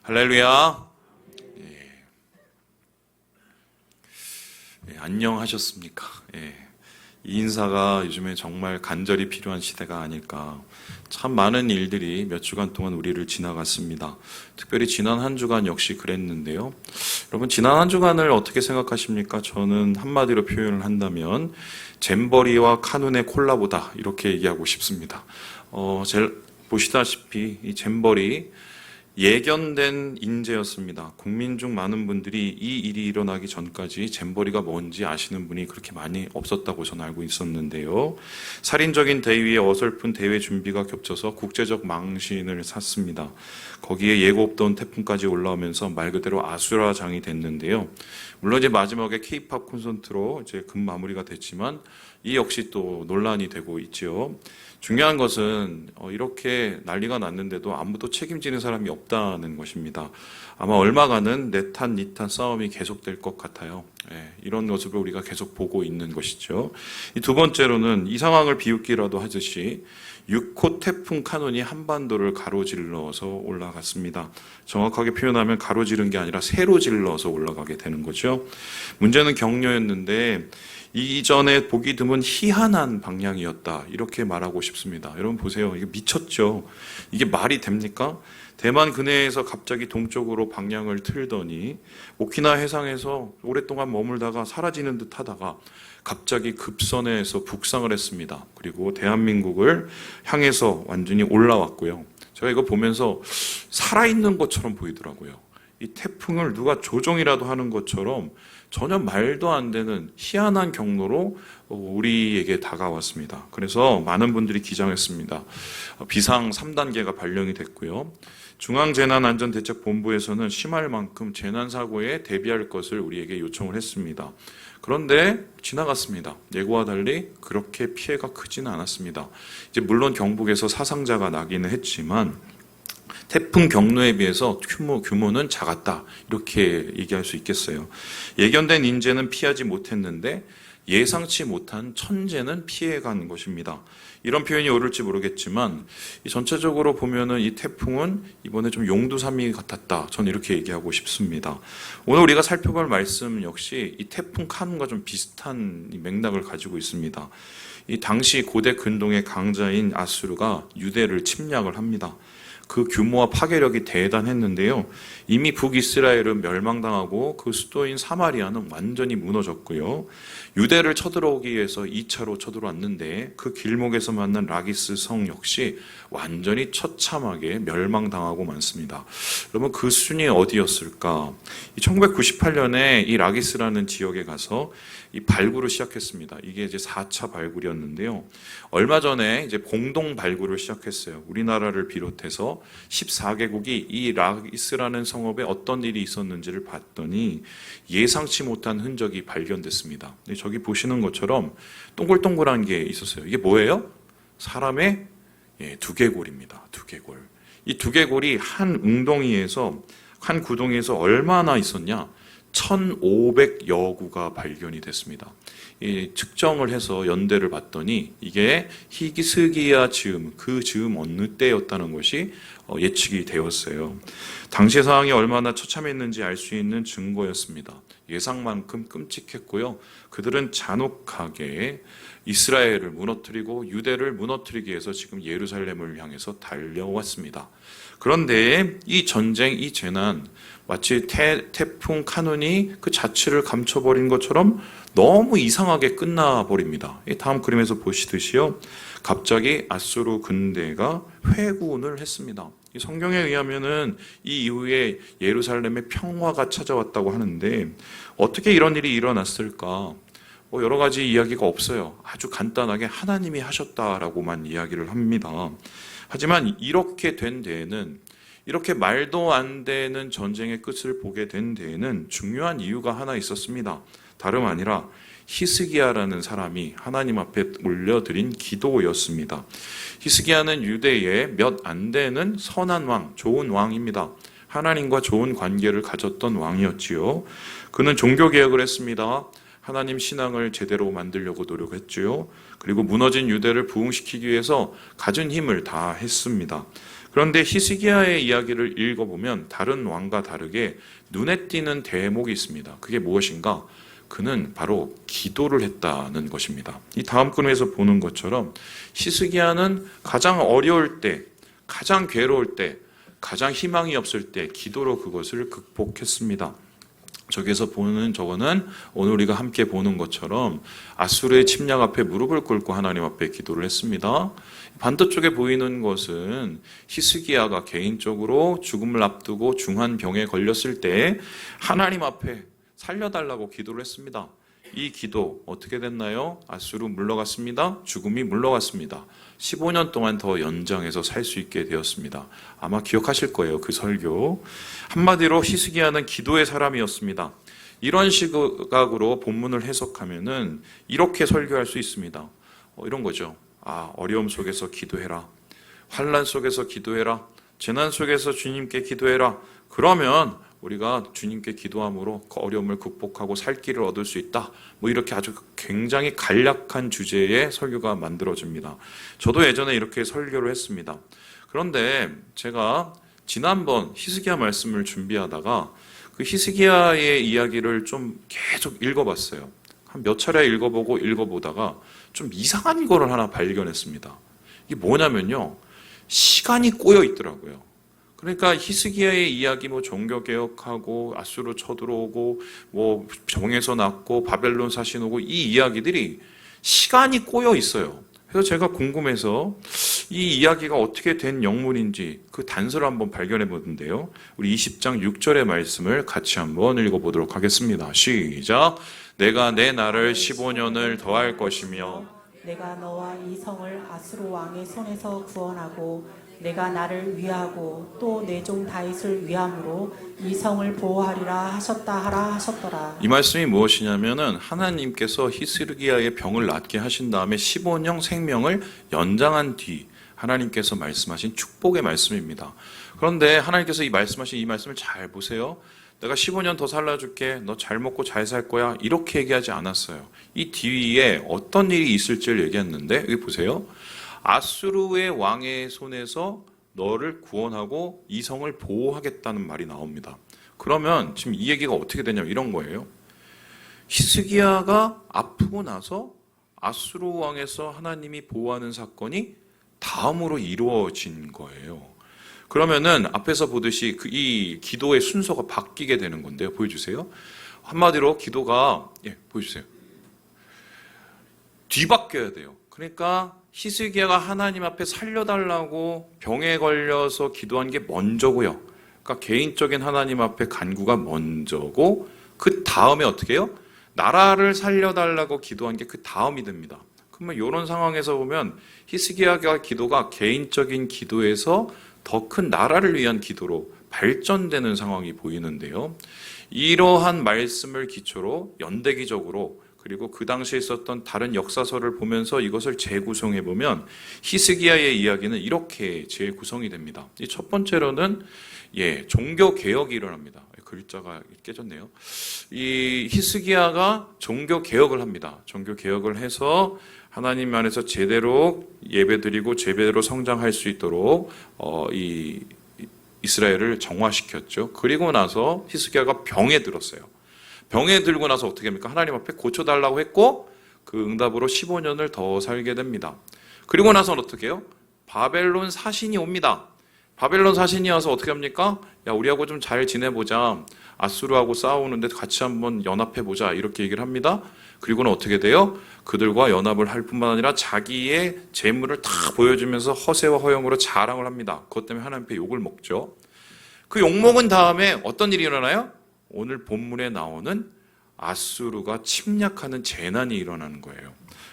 할렐루야. 안녕하셨습니까? 이 인사가 요즘에 정말 간절히 필요한 시대가 아닐까. 참 많은 일들이 몇 주간 동안 우리를 지나갔습니다. 특별히 지난 한 주간 역시 그랬는데요. 여러분, 지난 한 주간을 어떻게 생각하십니까? 저는 한마디로 표현을 한다면 잼버리와 카눈의 콜라보다 이렇게 얘기하고 싶습니다. 보시다시피 이 잼버리 예견된 인재였습니다. 국민 중 많은 분들이 이 일이 일어나기 전까지 잼버리가 뭔지 아시는 분이 그렇게 많이 없었다고 저는 알고 있었는데요. 살인적인 대위에 어설픈 대회 준비가 겹쳐서 국제적 망신을 샀습니다. 거기에 예고 없던 태풍까지 올라오면서 말 그대로 아수라장이 됐는데요. 물론 이제 마지막에 K-팝 콘서트로 이제 마무리가 됐지만 이 역시 또 논란이 되고 있죠. 중요한 것은 이렇게 난리가 났는데도 아무도 책임지는 사람이 없다는 것입니다. 아마 얼마간은 내 탓, 니 탓 싸움이 계속될 것 같아요. 이런 모습을 우리가 계속 보고 있는 것이죠. 이 두 번째로는 이 상황을 비웃기라도 하듯이 6호 태풍 카눈이 한반도를 가로질러서 올라갔습니다. 정확하게 표현하면 가로지른 게 아니라 세로질러서 올라가게 되는 거죠. 문제는 격려였는데 이전에 보기 드문 희한한 방향이었다, 이렇게 말하고 싶습니다. 여러분 보세요. 이게 미쳤죠. 이게 말이 됩니까? 대만 근해에서 갑자기 동쪽으로 방향을 틀더니 오키나와 해상에서 오랫동안 머물다가 사라지는 듯 하다가 갑자기 급선회에서 북상을 했습니다. 그리고 대한민국을 향해서 완전히 올라왔고요. 제가 이거 보면서 살아있는 것처럼 보이더라고요. 이 태풍을 누가 조종이라도 하는 것처럼 전혀 말도 안 되는 희한한 경로로 우리에게 다가왔습니다. 그래서 많은 분들이 기장했습니다. 비상 3단계가 발령이 됐고요. 중앙재난안전대책본부에서는 심할 만큼 재난사고에 대비할 것을 우리에게 요청을 했습니다. 그런데 지나갔습니다. 예고와 달리 그렇게 피해가 크지는 않았습니다. 이제 물론 경북에서 사상자가 나기는 했지만 태풍 경로에 비해서 규모는 작았다, 이렇게 얘기할 수 있겠어요. 예견된 인재는 피하지 못했는데 예상치 못한 천재는 피해간 것입니다. 이런 표현이 옳을지 모르겠지만 전체적으로 보면은 이 태풍은 이번에 좀 용두사미 같았다, 저는 이렇게 얘기하고 싶습니다. 오늘 우리가 살펴볼 말씀 역시 이 태풍 카눈과 좀 비슷한 맥락을 가지고 있습니다. 이 당시 고대 근동의 강자인 아수르가 유대를 침략을 합니다. 그 규모와 파괴력이 대단했는데요. 이미 북이스라엘은 멸망당하고 그 수도인 사마리아는 완전히 무너졌고요. 유대를 쳐들어오기 위해서 2차로 쳐들어왔는데 그 길목에서 만난 라기스 성 역시 완전히 처참하게 멸망당하고 많습니다. 여러분, 그 수준이 어디였을까? 1998년에 이 라기스라는 지역에 가서 이 발굴을 시작했습니다. 이게 이제 4차 발굴이었는데요. 얼마 전에 이제 공동 발굴을 시작했어요. 우리나라를 비롯해서 14개국이 이 라기스라는 성읍에 어떤 일이 있었는지를 봤더니 예상치 못한 흔적이 발견됐습니다. 저기 보시는 것처럼 동글동글한 게 있었어요. 이게 뭐예요? 사람의 두개골입니다. 두개골. 이 두개골이 한 웅덩이에서, 한 구덩이에서 얼마나 있었냐? 1,500여 구가 발견이 됐습니다. 측정을 해서 연대를 봤더니 이게 히스기야 즈음, 그 즈음 어느 때였다는 것이 예측이 되었어요. 당시 상황이 얼마나 처참했는지 알 수 있는 증거였습니다. 예상만큼 끔찍했고요. 그들은 잔혹하게 이스라엘을 무너뜨리고 유대를 무너뜨리기 위해서 지금 예루살렘을 향해서 달려왔습니다. 그런데 이 전쟁, 이 재난, 마치 태풍 카눈이 그 자취를 감춰버린 것처럼 너무 이상하게 끝나버립니다. 다음 그림에서 보시듯이요, 갑자기 아수르 군대가 회군을 했습니다. 성경에 의하면은 이 이후에 예루살렘에 평화가 찾아왔다고 하는데 어떻게 이런 일이 일어났을까? 여러 가지 이야기가 없어요. 아주 간단하게 하나님이 하셨다라고만 이야기를 합니다. 하지만 이렇게 된 데에는, 이렇게 말도 안 되는 전쟁의 끝을 보게 된 데에는 중요한 이유가 하나 있었습니다. 다름 아니라 히스기야라는 사람이 하나님 앞에 올려드린 기도였습니다. 히스기야는 유대의 몇 안 되는 선한 왕, 좋은 왕입니다. 하나님과 좋은 관계를 가졌던 왕이었지요. 그는 종교개혁을 했습니다. 하나님 신앙을 제대로 만들려고 노력했지요. 그리고 무너진 유대를 부흥시키기 위해서 가진 힘을 다 했습니다. 그런데 히스기야의 이야기를 읽어보면 다른 왕과 다르게 눈에 띄는 대목이 있습니다. 그게 무엇인가? 그는 바로 기도를 했다는 것입니다. 이 다음 근에서 보는 것처럼 히스기야는 가장 어려울 때, 가장 괴로울 때, 가장 희망이 없을 때 기도로 그것을 극복했습니다. 저기서 보는 저거는 오늘 우리가 함께 보는 것처럼 아수르의 침략 앞에 무릎을 꿇고 하나님 앞에 기도를 했습니다. 반대쪽에 보이는 것은 히스기야가 개인적으로 죽음을 앞두고 중한 병에 걸렸을 때 하나님 앞에 살려달라고 기도를 했습니다. 이 기도 어떻게 됐나요? 아수르 물러갔습니다. 죽음이 물러갔습니다. 15년 동안 더 연장해서 살 수 있게 되었습니다. 아마 기억하실 거예요. 그 설교. 한마디로 히스기야는 기도의 사람이었습니다. 이런 시각으로 본문을 해석하면은 이렇게 설교할 수 있습니다. 이런 거죠. 어려움 속에서 기도해라. 환난 속에서 기도해라. 재난 속에서 주님께 기도해라. 그러면 우리가 주님께 기도함으로 그 어려움을 극복하고 살 길을 얻을 수 있다. 이렇게 아주 굉장히 간략한 주제의 설교가 만들어집니다. 저도 예전에 이렇게 설교를 했습니다. 그런데 제가 지난번 히스기야 말씀을 준비하다가 그 히스기야의 이야기를 좀 계속 읽어봤어요. 한 몇 차례 읽어보다가 좀 이상한 거를 하나 발견했습니다. 이게 뭐냐면요. 시간이 꼬여 있더라고요. 그러니까 히스기야의 이야기 종교개혁하고 아수르 쳐들어오고 정에서 났고 바벨론 사신 오고 이 이야기들이 시간이 꼬여 있어요. 그래서 제가 궁금해서 이 이야기가 어떻게 된 영문인지 그 단서를 한번 발견해 보는데요. 우리 20장 6절의 말씀을 같이 한번 읽어보도록 하겠습니다. 시작. 내가 내 날을 15년을 더할 것이며 내가 너와 이 성을 아수르 왕의 손에서 구원하고 내가 나를 위하고 또 내 종 다윗을 위함으로 이 성을 보호하리라 하셨다 하라 하셨더라. 이 말씀이 무엇이냐면은 하나님께서 히스기야의 병을 낫게 하신 다음에 15년 생명을 연장한 뒤 하나님께서 말씀하신 축복의 말씀입니다. 그런데 하나님께서 말씀하신 이 말씀을 잘 보세요. 내가 15년 더 살려줄게. 너 잘 먹고 잘 살 거야. 이렇게 얘기하지 않았어요. 이 뒤에 어떤 일이 있을지를 얘기했는데 여기 보세요. 아수르의 왕의 손에서 너를 구원하고 이 성을 보호하겠다는 말이 나옵니다. 그러면 지금 이 얘기가 어떻게 되냐면 이런 거예요. 히스기야가 아프고 나서 아수르 왕에서 하나님이 보호하는 사건이 다음으로 이루어진 거예요. 그러면은 앞에서 보듯이 이 기도의 순서가 바뀌게 되는 건데요. 보여주세요. 한마디로 기도가 보여주세요. 뒤바뀌어야 돼요. 그러니까 히스기야가 하나님 앞에 살려달라고 병에 걸려서 기도한 게 먼저고요. 그러니까 개인적인 하나님 앞에 간구가 먼저고 그 다음에 어떻게 해요? 나라를 살려달라고 기도한 게 그 다음이 됩니다. 그러면 이런 상황에서 보면 히스기야가 기도가 개인적인 기도에서 더 큰 나라를 위한 기도로 발전되는 상황이 보이는데요. 이러한 말씀을 기초로 연대기적으로 그리고 그 당시에 있었던 다른 역사서를 보면서 이것을 재구성해 보면 히스기야의 이야기는 이렇게 재구성이 됩니다. 이 첫 번째로는 종교 개혁이 일어납니다. 글자가 깨졌네요. 이 히스기야가 종교 개혁을 합니다. 종교 개혁을 해서 하나님 안에서 제대로 예배드리고 제대로 성장할 수 있도록 이 이스라엘을 정화시켰죠. 그리고 나서 히스기야가 병에 들었어요. 병에 들고 나서 어떻게 합니까? 하나님 앞에 고쳐달라고 했고 그 응답으로 15년을 더 살게 됩니다. 그리고 나서는 어떻게 해요? 바벨론 사신이 옵니다. 바벨론 사신이 와서 어떻게 합니까? 야, 우리하고 좀 잘 지내보자. 아수르하고 싸우는데 같이 한번 연합해보자. 이렇게 얘기를 합니다. 그리고는 어떻게 돼요? 그들과 연합을 할 뿐만 아니라 자기의 재물을 다 보여주면서 허세와 허영으로 자랑을 합니다. 그것 때문에 하나님 앞에 욕을 먹죠. 그 욕먹은 다음에 어떤 일이 일어나요? 오늘 본문에 나오는 아수르가 침략하는 재난이 일어나는 거예요.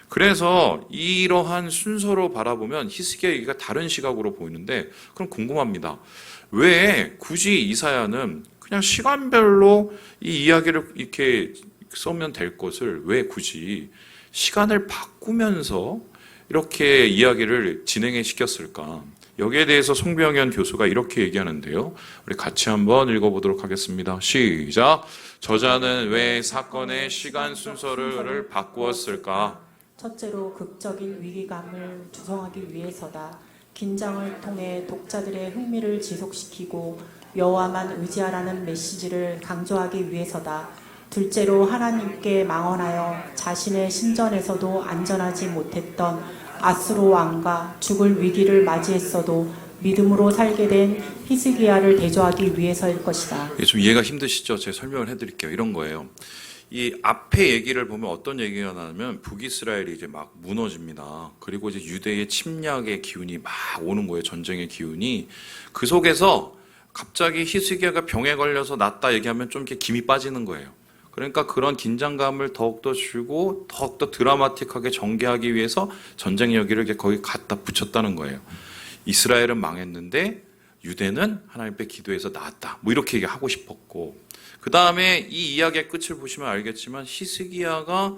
그래서 이러한 순서로 바라보면 히스기야 얘기가 다른 시각으로 보이는데 그럼 궁금합니다. 왜 굳이 이사야는 그냥 시간별로 이 이야기를 이렇게 써면 될 것을 왜 굳이 시간을 바꾸면서 이렇게 이야기를 진행해 시켰을까? 여기에 대해서 송병현 교수가 이렇게 얘기하는데요. 우리 같이 한번 읽어보도록 하겠습니다. 시작. 저자는 왜 사건의 시간 순서를 바꾸었을까? 첫째로 극적인 위기감을 조성하기 위해서다. 긴장을 통해 독자들의 흥미를 지속시키고 여호와만 의지하라는 메시지를 강조하기 위해서다. 둘째로 하나님께 망언하여 자신의 신전에서도 안전하지 못했던 아수르 왕과 죽을 위기를 맞이했어도 믿음으로 살게 된 히스기야를 대조하기 위해서일 것이다. 좀 이해가 힘드시죠? 제가 설명을 해드릴게요. 이런 거예요. 이 앞에 얘기를 보면 어떤 얘기가 나냐면 북이스라엘이 이제 막 무너집니다. 그리고 이제 유대의 침략의 기운이 막 오는 거예요. 전쟁의 기운이. 그 속에서 갑자기 히스기야가 병에 걸려서 낫다 얘기하면 좀 이렇게 김이 빠지는 거예요. 그러니까 그런 긴장감을 더욱더 주고 더욱더 드라마틱하게 전개하기 위해서 전쟁 여기를 이렇게 거기 갖다 붙였다는 거예요. 이스라엘은 망했는데 유대는 하나님께 기도해서 나았다. 뭐 이렇게 얘기하고 싶었고, 그 다음에 이 이야기의 끝을 보시면 알겠지만 히스기야가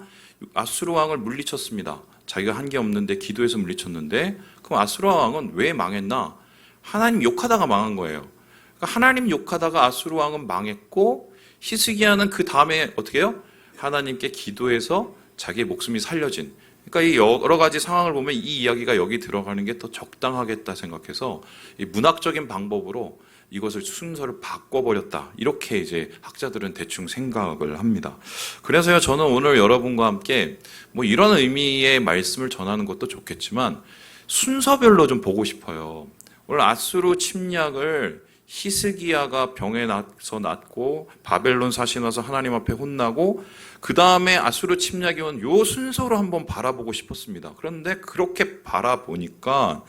아수르 왕을 물리쳤습니다. 자기가 한 게 없는데 기도해서 물리쳤는데, 그럼 아수르 왕은 왜 망했나? 하나님 욕하다가 망한 거예요. 그러니까 하나님 욕하다가 아수르 왕은 망했고, 히스기야는 그 다음에 어떻게 해요? 하나님께 기도해서 자기의 목숨이 살려진. 그러니까 이 여러 가지 상황을 보면 이 이야기가 여기 들어가는 게 더 적당하겠다 생각해서 이 문학적인 방법으로 이것을 순서를 바꿔버렸다. 이렇게 이제 학자들은 대충 생각을 합니다. 그래서요, 저는 오늘 여러분과 함께 뭐 이런 의미의 말씀을 전하는 것도 좋겠지만 순서별로 좀 보고 싶어요. 오늘 아수르 침략을 히스기야가 병에 나서 낫고 바벨론 사신 와서 하나님 앞에 혼나고 그 다음에 아수르 침략이 온 요 순서로 한번 바라보고 싶었습니다. 그런데 그렇게 바라보니까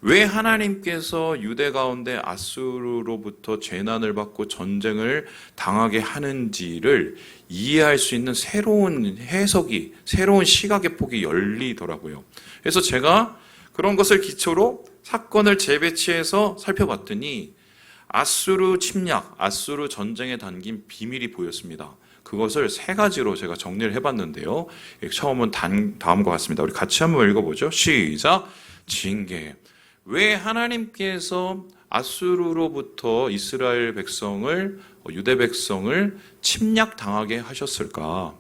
왜 하나님께서 유대 가운데 아수르로부터 재난을 받고 전쟁을 당하게 하는지를 이해할 수 있는 새로운 해석이, 새로운 시각의 폭이 열리더라고요. 그래서 제가 그런 것을 기초로 사건을 재배치해서 살펴봤더니 아수르 침략, 아수르 전쟁에 담긴 비밀이 보였습니다. 그것을 세 가지로 제가 정리를 해봤는데요. 처음은 다음과 같습니다. 우리 같이 한번 읽어보죠. 시작. 징계. 왜 하나님께서 아수르로부터 이스라엘 백성을, 유대 백성을 침략당하게 하셨을까?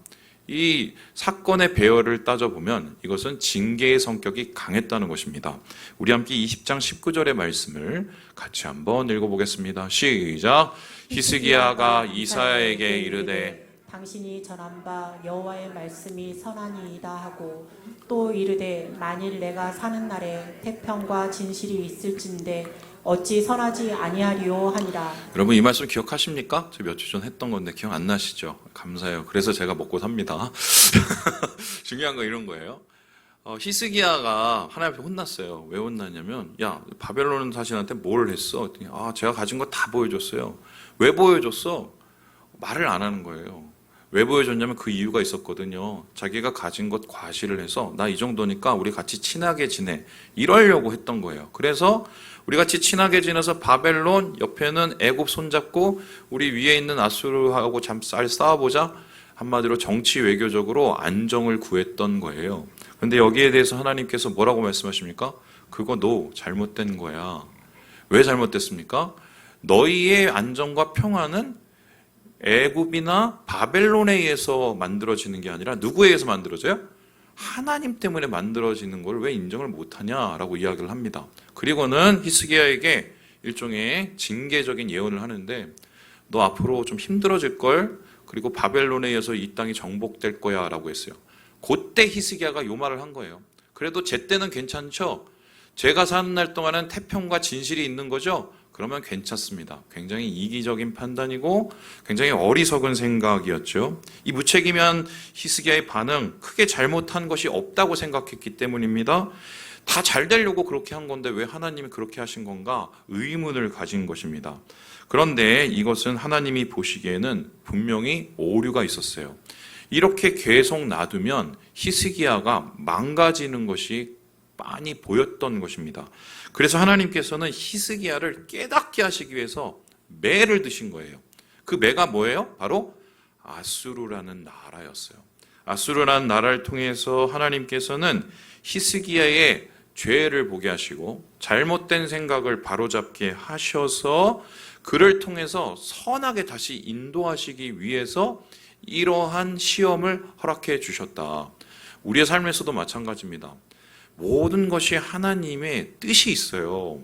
이 사건의 배열을 따져보면 이것은 징계의 성격이 강했다는 것입니다. 우리 함께 20장 19절의 말씀을 같이 한번 읽어보겠습니다. 시작. 히스기야가 이사야에게 이르되 당신이 전한 바 여호와의 말씀이 선하니이다 하고 또 이르되 만일 내가 사는 날에 태평과 진실이 있을진데 어찌 선하지 아니하리요 하니라. 여러분 이 말씀 기억하십니까? 저 몇 주 전 했던 건데 기억 안 나시죠? 감사해요. 그래서 제가 먹고 삽니다. 중요한 건 이런 거예요. 히스기야가 하나님 앞에 혼났어요. 왜 혼났냐면, 야, 바벨론 사신한테 뭘 했어? 제가 가진 거 다 보여줬어요. 왜 보여줬어? 말을 안 하는 거예요. 왜 보여줬냐면 그 이유가 있었거든요. 자기가 가진 것 과시를 해서 나 이 정도니까 우리 같이 친하게 지내. 이러려고 했던 거예요. 그래서 우리 같이 친하게 지내서 바벨론 옆에는 애굽 손잡고 우리 위에 있는 아수르하고 잘 싸워보자. 한마디로 정치 외교적으로 안정을 구했던 거예요. 그런데 여기에 대해서 하나님께서 뭐라고 말씀하십니까? 그거 너 잘못된 거야. 왜 잘못됐습니까? 너희의 안정과 평화는 애굽이나 바벨론에 의해서 만들어지는 게 아니라 누구에 의해서 만들어져요? 하나님 때문에 만들어지는 걸 왜 인정을 못하냐라고 이야기를 합니다. 그리고는 히스기야에게 일종의 징계적인 예언을 하는데 너 앞으로 좀 힘들어질 걸, 그리고 바벨론에 의해서 이 땅이 정복될 거야 라고 했어요. 그때 히스기야가 요 말을 한 거예요. 그래도 제 때는 괜찮죠? 제가 사는 날 동안은 태평과 진실이 있는 거죠? 그러면 괜찮습니다. 굉장히 이기적인 판단이고 굉장히 어리석은 생각이었죠. 이 무책임한 히스기야의 반응, 크게 잘못한 것이 없다고 생각했기 때문입니다. 다 잘 되려고 그렇게 한 건데 왜 하나님이 그렇게 하신 건가? 의문을 가진 것입니다. 그런데 이것은 하나님이 보시기에는 분명히 오류가 있었어요. 이렇게 계속 놔두면 히스기야가 망가지는 것이 빤히 보였던 것입니다. 그래서 하나님께서는 히스기야를 깨닫게 하시기 위해서 매를 드신 거예요. 그 매가 뭐예요? 바로 아수르라는 나라였어요. 아수르라는 나라를 통해서 하나님께서는 히스기야의 죄를 보게 하시고 잘못된 생각을 바로잡게 하셔서 그를 통해서 선하게 다시 인도하시기 위해서 이러한 시험을 허락해 주셨다. 우리의 삶에서도 마찬가지입니다. 모든 것이 하나님의 뜻이 있어요.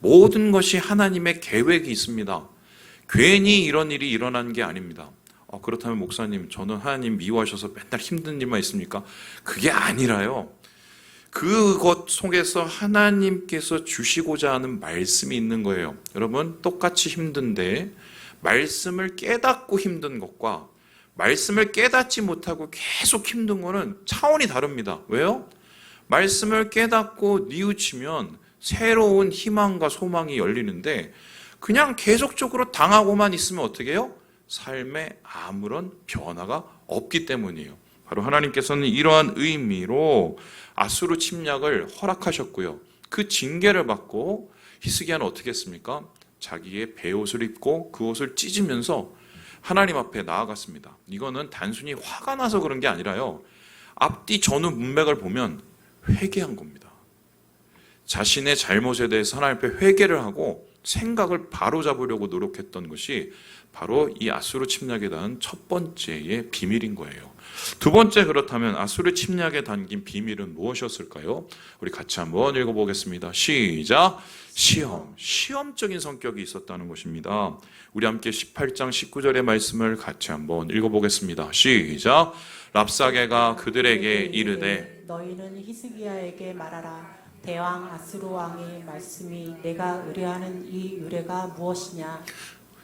모든 것이 하나님의 계획이 있습니다. 괜히 이런 일이 일어난 게 아닙니다. 그렇다면 목사님, 저는 하나님 미워하셔서 맨날 힘든 일만 있습니까? 그게 아니라요. 그것 속에서 하나님께서 주시고자 하는 말씀이 있는 거예요. 여러분, 똑같이 힘든데 말씀을 깨닫고 힘든 것과 말씀을 깨닫지 못하고 계속 힘든 거는 차원이 다릅니다. 왜요? 말씀을 깨닫고 뉘우치면 새로운 희망과 소망이 열리는데 그냥 계속적으로 당하고만 있으면 어떻게 해요? 삶에 아무런 변화가 없기 때문이에요. 바로 하나님께서는 이러한 의미로 아수르 침략을 허락하셨고요. 그 징계를 받고 히스기야는 어떻게 했습니까? 자기의 베옷을 입고 그 옷을 찢으면서 하나님 앞에 나아갔습니다. 이거는 단순히 화가 나서 그런 게 아니라요. 앞뒤 전후 문맥을 보면 회개한 겁니다. 자신의 잘못에 대해서 하나님 앞에 회개를 하고 생각을 바로잡으려고 노력했던 것이 바로 이 아수르 침략에 대한 첫 번째의 비밀인 거예요. 두 번째, 그렇다면 아수르 침략에 담긴 비밀은 무엇이었을까요? 우리 같이 한번 읽어보겠습니다. 시작! 시험적인 성격이 있었다는 것입니다. 우리 함께 18장 19절의 말씀을 같이 한번 읽어보겠습니다. 시작! 랍사게가 그들에게 이르되 너희는 히스기야에게 말하라. 대왕 아수르 왕의 말씀이 내가 의뢰하는 이 의뢰가 무엇이냐.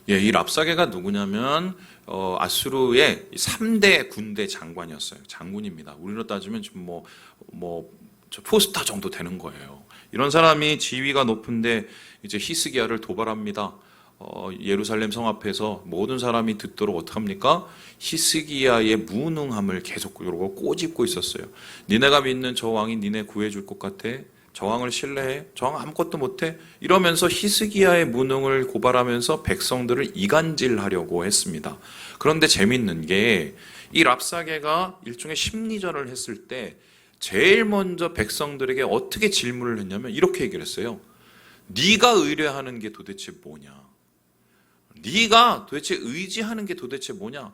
이 랍사게가 누구냐면 아수르의 3대 군대 장관이었어요. 장군입니다. 우리로 따지면 좀 포스타 정도 되는 거예요. 이런 사람이 지위가 높은데 이제 히스기야를 도발합니다. 예루살렘 성 앞에서 모든 사람이 듣도록 어떡합니까? 히스기야의 무능함을 계속적으로 꼬집고 있었어요. 니네가 믿는 저 왕이 니네 구해줄 것 같아? 저 왕을 신뢰해? 저 왕 아무것도 못해? 이러면서 히스기야의 무능을 고발하면서 백성들을 이간질하려고 했습니다. 그런데 재밌는 게 이 랍사게가 일종의 심리전을 했을 때 제일 먼저 백성들에게 어떻게 질문을 했냐면 이렇게 얘기를 했어요. 네가 의뢰하는 게 도대체 뭐냐? 네가 도대체 의지하는 게 도대체 뭐냐?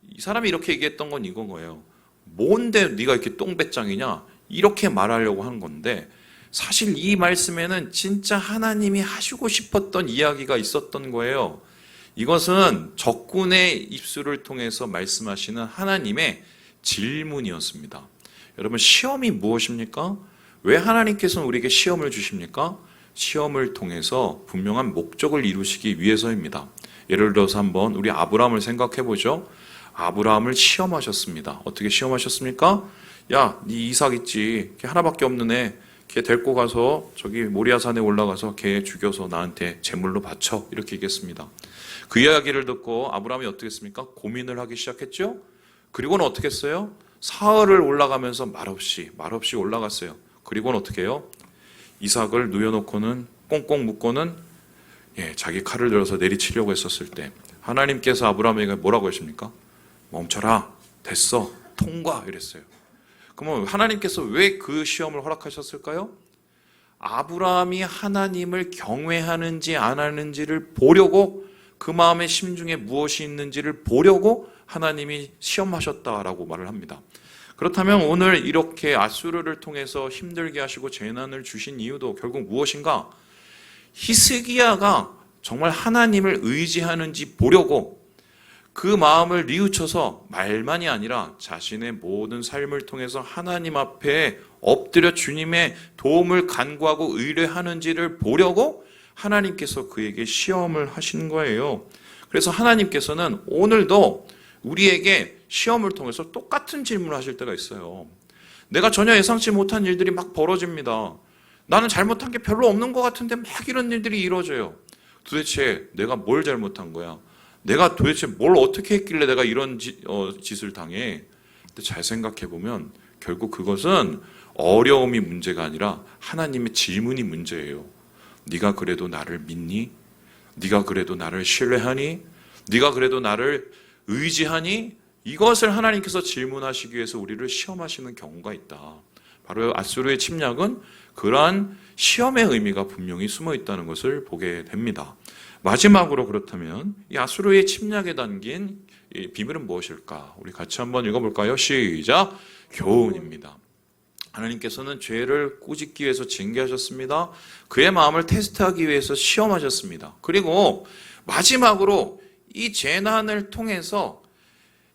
이 사람이 이렇게 얘기했던 건 이건 거예요. 뭔데 네가 이렇게 똥배짱이냐? 이렇게 말하려고 한 건데 사실 이 말씀에는 진짜 하나님이 하시고 싶었던 이야기가 있었던 거예요. 이것은 적군의 입술을 통해서 말씀하시는 하나님의 질문이었습니다. 여러분, 시험이 무엇입니까? 왜 하나님께서는 우리에게 시험을 주십니까? 시험을 통해서 분명한 목적을 이루시기 위해서입니다. 예를 들어서 한번 우리 아브라함을 생각해 보죠. 아브라함을 시험하셨습니다. 어떻게 시험하셨습니까? 야, 네 이삭 있지? 걔 하나밖에 없는 애. 걔 데리고 가서 저기 모리아산에 올라가서 걔 죽여서 나한테 제물로 바쳐. 이렇게 얘기했습니다. 그 이야기를 듣고 아브라함이 어떻게 했습니까? 고민을 하기 시작했죠. 그리고는 어떻게 했어요? 사흘을 올라가면서 말없이 올라갔어요. 그리고는 어떻게 해요? 이삭을 누워놓고는 꽁꽁 묶고는 자기 칼을 들어서 내리치려고 했었을 때 하나님께서 아브라함에게 뭐라고 하십니까? 멈춰라, 됐어, 통과 이랬어요. 그러면 하나님께서 왜 그 시험을 허락하셨을까요? 아브라함이 하나님을 경외하는지 안 하는지를 보려고, 그 마음의 심중에 무엇이 있는지를 보려고 하나님이 시험하셨다라고 말을 합니다. 그렇다면 오늘 이렇게 아수르를 통해서 힘들게 하시고 재난을 주신 이유도 결국 무엇인가? 히스기야가 정말 하나님을 의지하는지 보려고 그 마음을 뉘우쳐서 말만이 아니라 자신의 모든 삶을 통해서 하나님 앞에 엎드려 주님의 도움을 간구하고 의뢰하는지를 보려고 하나님께서 그에게 시험을 하신 거예요. 그래서 하나님께서는 오늘도 우리에게 시험을 통해서 똑같은 질문을 하실 때가 있어요. 내가 전혀 예상치 못한 일들이 막 벌어집니다. 나는 잘못한 게 별로 없는 것 같은데 막 이런 일들이 이루어져요. 도대체 내가 뭘 잘못한 거야? 내가 도대체 뭘 어떻게 했길래 내가 이런 짓을 당해? 근데 잘 생각해 보면 결국 그것은 어려움이 문제가 아니라 하나님의 질문이 문제예요. 네가 그래도 나를 믿니? 네가 그래도 나를 신뢰하니? 네가 그래도 나를 의지하니? 이것을 하나님께서 질문하시기 위해서 우리를 시험하시는 경우가 있다. 바로 아수르의 침략은 그러한 시험의 의미가 분명히 숨어 있다는 것을 보게 됩니다. 마지막으로 그렇다면 이 아수르의 침략에 담긴 이 비밀은 무엇일까? 우리 같이 한번 읽어볼까요? 시작. 교훈입니다. 하나님께서는 죄를 꾸짖기 위해서 징계하셨습니다. 그의 마음을 테스트하기 위해서 시험하셨습니다. 그리고 마지막으로 이 재난을 통해서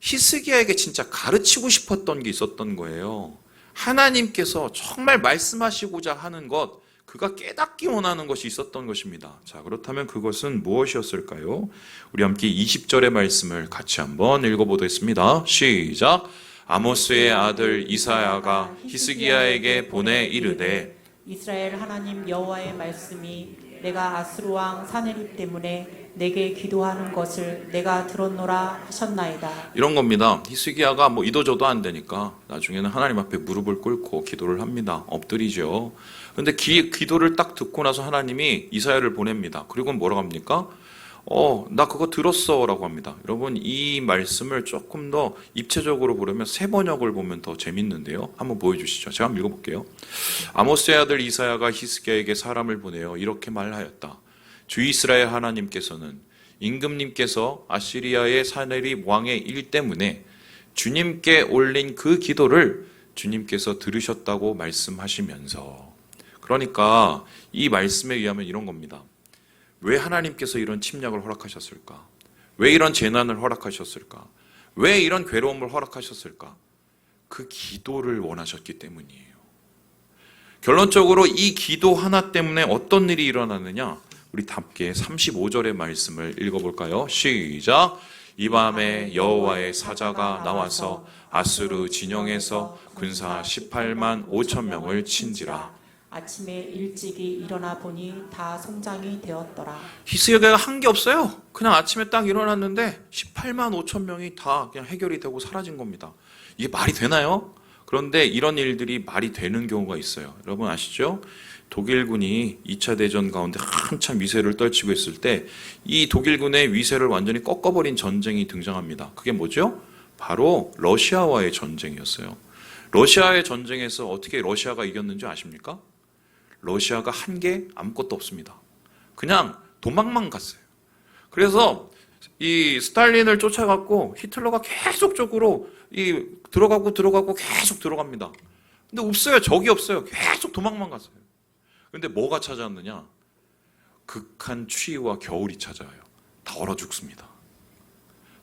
히스기야에게 진짜 가르치고 싶었던 게 있었던 거예요. 하나님께서 정말 말씀하시고자 하는 것, 그가 깨닫기 원하는 것이 있었던 것입니다. 자, 그렇다면 그것은 무엇이었을까요? 우리 함께 20절의 말씀을 같이 한번 읽어보겠습니다. 시작. 아모스의 아들 이사야가 히스기야에게 보내 이르되 이스라엘 하나님 여호와의 말씀이 내가 아스루 왕 사네립 때문에 내게 기도하는 것을 내가 들었노라 하셨나이다. 이런 겁니다. 히스기야가 뭐 이도저도 안 되니까 나중에는 하나님 앞에 무릎을 꿇고 기도를 합니다. 엎드리죠. 그런데 기도를 딱 듣고 나서 하나님이 이사야를 보냅니다. 그리고 뭐라고 합니까? 나 그거 들었어 라고 합니다. 여러분, 이 말씀을 조금 더 입체적으로 보려면 세 번역을 보면 더 재밌는데요. 한번 보여주시죠. 제가 한번 읽어볼게요. 아모스의 아들 이사야가 히스기야에게 사람을 보내어 이렇게 말하였다. 주 이스라엘 하나님께서는 임금님께서 아시리아의 사네립 왕의 일 때문에 주님께 올린 그 기도를 주님께서 들으셨다고 말씀하시면서, 그러니까 이 말씀에 의하면 이런 겁니다. 왜 하나님께서 이런 침략을 허락하셨을까? 왜 이런 재난을 허락하셨을까? 왜 이런 괴로움을 허락하셨을까? 그 기도를 원하셨기 때문이에요. 결론적으로 이 기도 하나 때문에 어떤 일이 일어나느냐? 우리 함께 35절의 말씀을 읽어볼까요? 시작. 이 밤에 여호와의 사자가 나와서 아수르 진영에서 군사 18만 5천 명을 친지라. 아침에 일찍이 일어나 보니 다 송장이 되었더라. 히스기야가 한 게 없어요. 그냥 아침에 딱 일어났는데 18만 5천 명이 다 그냥 해결이 되고 사라진 겁니다. 이게 말이 되나요? 그런데 이런 일들이 말이 되는 경우가 있어요. 여러분 아시죠? 독일군이 2차 대전 가운데 한참 위세를 떨치고 있을 때 이 독일군의 위세를 완전히 꺾어버린 전쟁이 등장합니다. 그게 뭐죠? 바로 러시아와의 전쟁이었어요. 러시아의 전쟁에서 어떻게 러시아가 이겼는지 아십니까? 러시아가 한 게 아무것도 없습니다. 그냥 도망만 갔어요. 그래서 이 스탈린을 쫓아갔고 히틀러가 계속적으로 들어가고 계속 들어갑니다. 근데 없어요. 적이 없어요. 계속 도망만 갔어요. 근데 뭐가 찾아왔느냐? 극한 추위와 겨울이 찾아와요. 다 얼어 죽습니다.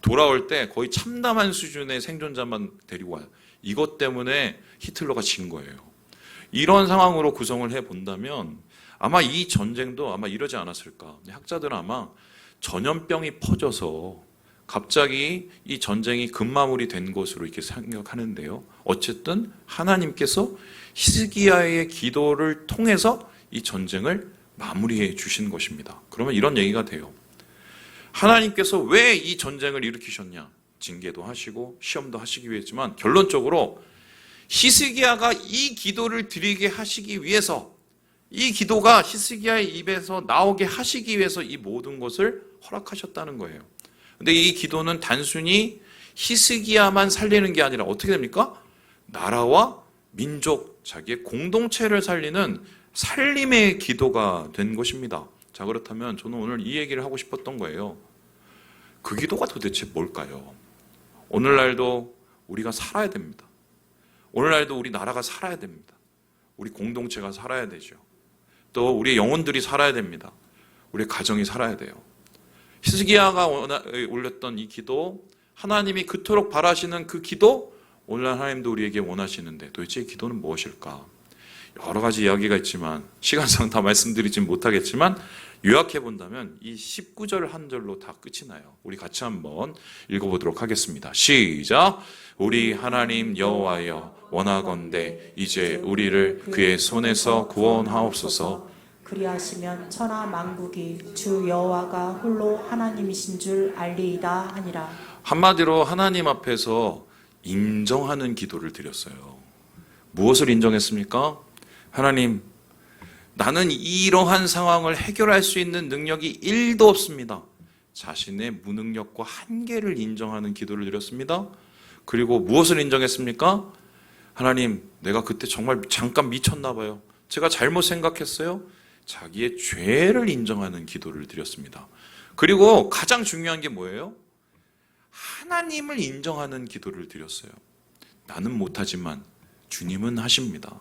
돌아올 때 거의 참담한 수준의 생존자만 데리고 와요. 이것 때문에 히틀러가 진 거예요. 이런 상황으로 구성을 해본다면 아마 이 전쟁도 아마 이러지 않았을까. 학자들은 아마 전염병이 퍼져서 갑자기 이 전쟁이 급마무리 된 것으로 이렇게 생각하는데요. 어쨌든 하나님께서 히스기야의 기도를 통해서 이 전쟁을 마무리해 주신 것입니다. 그러면 이런 얘기가 돼요. 하나님께서 왜 이 전쟁을 일으키셨냐? 징계도 하시고 시험도 하시기 위해지만 결론적으로 히스기야가 이 기도를 드리게 하시기 위해서, 이 기도가 히스기야의 입에서 나오게 하시기 위해서 이 모든 것을 허락하셨다는 거예요. 근데 이 기도는 단순히 히스기야만 살리는 게 아니라 어떻게 됩니까? 나라와 민족, 자기의 공동체를 살리는 살림의 기도가 된 것입니다. 자, 그렇다면 저는 오늘 이 얘기를 하고 싶었던 거예요. 그 기도가 도대체 뭘까요? 오늘날도 우리가 살아야 됩니다. 오늘날도 우리 나라가 살아야 됩니다. 우리 공동체가 살아야 되죠. 또 우리 영혼들이 살아야 됩니다. 우리 가정이 살아야 돼요. 히스기야가 올렸던 이 기도, 하나님이 그토록 바라시는 그 기도, 오늘 하나님도 우리에게 원하시는데 도대체 이 기도는 무엇일까? 여러 가지 이야기가 있지만 시간상 다 말씀드리진 못하겠지만 요약해 본다면 이 19절 한 절로 다 끝이 나요. 우리 같이 한번 읽어보도록 하겠습니다. 시작. 우리 하나님 여호와여, 원하건대 이제 우리를 그의 손에서 구원하옵소서. 그리하시면 천하 만국이 주 여호와가 홀로 하나님이신 줄 알리이다 하니라. 한마디로 하나님 앞에서 인정하는 기도를 드렸어요. 무엇을 인정했습니까? 하나님, 나는 이러한 상황을 해결할 수 있는 능력이 1도 없습니다. 자신의 무능력과 한계를 인정하는 기도를 드렸습니다. 그리고 무엇을 인정했습니까? 하나님, 내가 그때 정말 잠깐 미쳤나 봐요. 제가 잘못 생각했어요. 자기의 죄를 인정하는 기도를 드렸습니다. 그리고 가장 중요한 게 뭐예요? 하나님을 인정하는 기도를 드렸어요. 나는 못하지만 주님은 하십니다.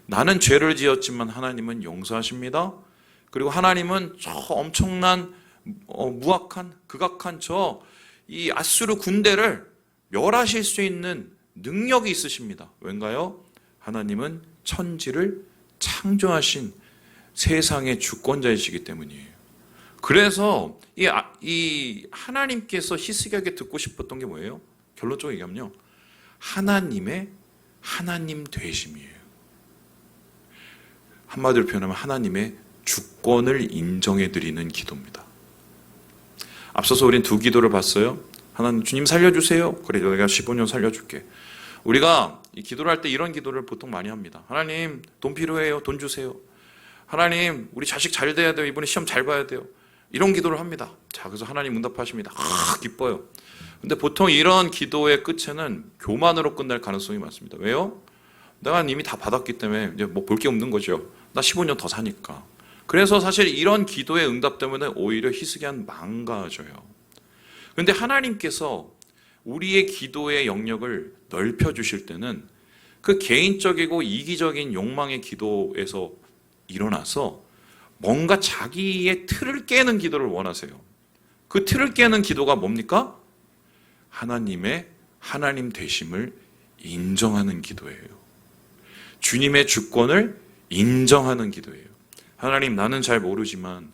나는 죄를 지었지만 하나님은 용서하십니다. 그리고 하나님은 저 엄청난 무악한 극악한 저 이 아수르 군대를 멸하실 수 있는 능력이 있으십니다. 왠가요? 하나님은 천지를 창조하신 세상의 주권자이시기 때문이에요. 그래서 이 하나님께서 히스기야에게 듣고 싶었던 게 뭐예요? 결론적으로 얘기하면요, 하나님의 하나님 되심이에요. 한마디로 표현하면 하나님의 주권을 인정해 드리는 기도입니다. 앞서서 우린 두 기도를 봤어요. 하나님, 주님 살려주세요. 그래, 내가 15년 살려줄게. 우리가 이 기도를 할 때 이런 기도를 보통 많이 합니다. 하나님, 돈 필요해요. 돈 주세요. 하나님, 우리 자식 잘 돼야 돼요. 이번에 시험 잘 봐야 돼요. 이런 기도를 합니다. 자, 그래서 하나님 응답하십니다. 기뻐요. 근데 보통 이런 기도의 끝에는 교만으로 끝날 가능성이 많습니다. 왜요? 내가 이미 다 받았기 때문에 이제 뭐 볼 게 없는 거죠. 나 15년 더 사니까. 그래서 사실 이런 기도의 응답 때문에 오히려 히스기야는 망가져요. 그런데 하나님께서 우리의 기도의 영역을 넓혀 주실 때는 그 개인적이고 이기적인 욕망의 기도에서 일어나서 뭔가 자기의 틀을 깨는 기도를 원하세요. 그 틀을 깨는 기도가 뭡니까? 하나님의 하나님 되심을 인정하는 기도예요. 주님의 주권을 인정하는 기도예요. 하나님, 나는 잘 모르지만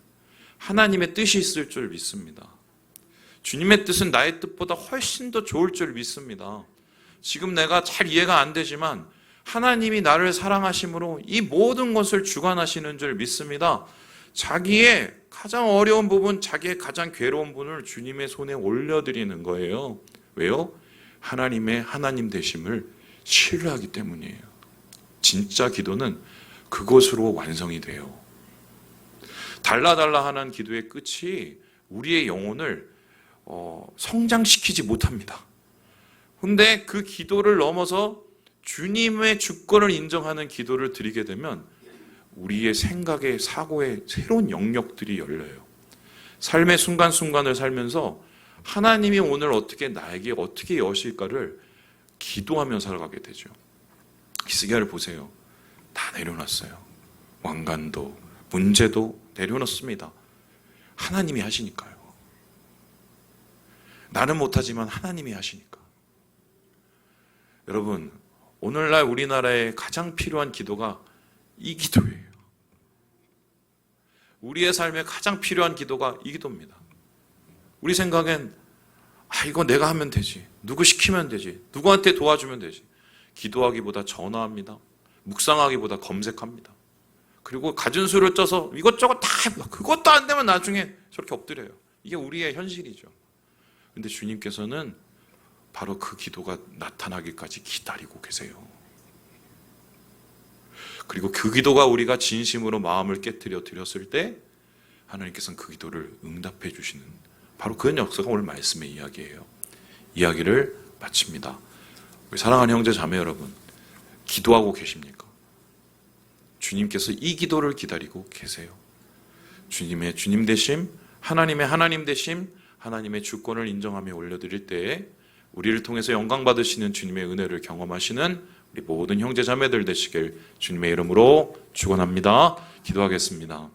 하나님의 뜻이 있을 줄 믿습니다. 주님의 뜻은 나의 뜻보다 훨씬 더 좋을 줄 믿습니다. 지금 내가 잘 이해가 안 되지만 하나님이 나를 사랑하심으로 이 모든 것을 주관하시는 줄 믿습니다. 자기의 가장 어려운 부분, 자기의 가장 괴로운 부분을 주님의 손에 올려드리는 거예요. 왜요? 하나님의 하나님 되심을 신뢰하기 때문이에요. 진짜 기도는 그것으로 완성이 돼요. 달라달라 하는 기도의 끝이 우리의 영혼을 성장시키지 못합니다. 근데 그 기도를 넘어서 주님의 주권을 인정하는 기도를 드리게 되면 우리의 생각의 사고의 새로운 영역들이 열려요. 삶의 순간순간을 살면서 하나님이 오늘 나에게 어떻게 여실까를 기도하며 살아가게 되죠. 히스기야를 보세요. 다 내려놨어요. 왕관도 문제도 내려놓습니다. 하나님이 하시니까요. 나는 못하지만 하나님이 하시니까. 여러분, 오늘날 우리나라에 가장 필요한 기도가 이 기도예요. 우리의 삶에 가장 필요한 기도가 이 기도입니다. 우리 생각엔 이거 내가 하면 되지. 누구 시키면 되지. 누구한테 도와주면 되지. 기도하기보다 전화합니다. 묵상하기보다 검색합니다. 그리고 갖은 수를 쪄서 이것저것 다 해보다 그것도 안 되면 나중에 저렇게 엎드려요. 이게 우리의 현실이죠. 근데 주님께서는 바로 그 기도가 나타나기까지 기다리고 계세요. 그리고 그 기도가 우리가 진심으로 마음을 깨트려 드렸을 때 하나님께서는 그 기도를 응답해 주시는 바로 그 역사가 오늘 말씀의 이야기예요. 이야기를 마칩니다. 우리 사랑하는 형제 자매 여러분, 기도하고 계십니까? 주님께서 이 기도를 기다리고 계세요. 주님의 주님 되심, 하나님의 하나님 되심, 하나님의 주권을 인정하며 올려드릴 때에 우리를 통해서 영광 받으시는 주님의 은혜를 경험하시는 우리 모든 형제 자매들 되시길 주님의 이름으로 축원합니다. 기도하겠습니다.